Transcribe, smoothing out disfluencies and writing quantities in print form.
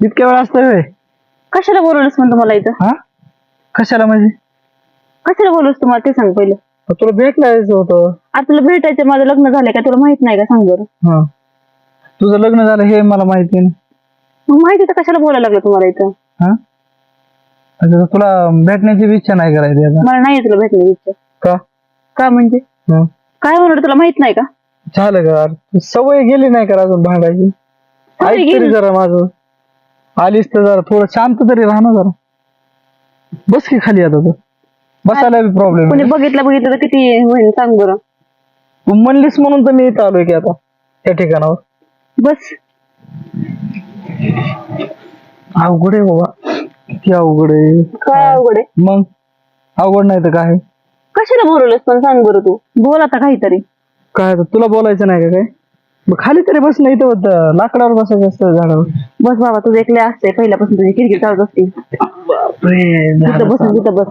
इतक्या वेळ असतं होय? कशाला बोलवलंस म्हणतो मला इथं? हा कशाला म्हणजे? कशाला बोलवलंस तुम्हाला ते सांग पहिलं. तुला भेटला यायचं होतं. आता तुला भेटायचं, माझं लग्न झालंय का तुला माहित नाही का? सांग बरं. हा तुझं लग्न झालं हे मला माहिती नाही. मग माहिती तर कशाला बोलायला लागलं तुम्हाला इथं? हा अच्छा, तुला भेटण्याची इच्छा नाही करायची आता? मला नाही तुला भेटण्याची इच्छा. का? का म्हणजे? हं. काय म्हणलं तुला माहित नाही का? झालं का? सवय गेली नाही का अजून भांडायची? सवय ऐक तरी गेली. जरा माझं. आलीस तर जरा थोडं शांत तरी राहा ना जरा. बस की खाली आता तू. बसायला बी प्रॉब्लेम. कोणी बघितलं तर किती होईल सांग बरं. तू म्हणलीस म्हणून तर मी इथं आलोय की आता त्या ठिकाणावर. बस. अवघड आहे बाबा, किती अवघड आहे. काय अवघड आहे? मग अवघड नाही तर काय? कशाला बोलवलंस पण सांग बरं तू. बोल आता काहीतरी. काय आता तुला बोलायचं नाही का काय? मग खाली तरी बस, नाही तर लाकडावर बसायचं असतं झाडावर. बस बाबा, तुझं एकले असते पहिल्यापासून तुझी किरकिर चालत असते. बापरे, तिथं बस.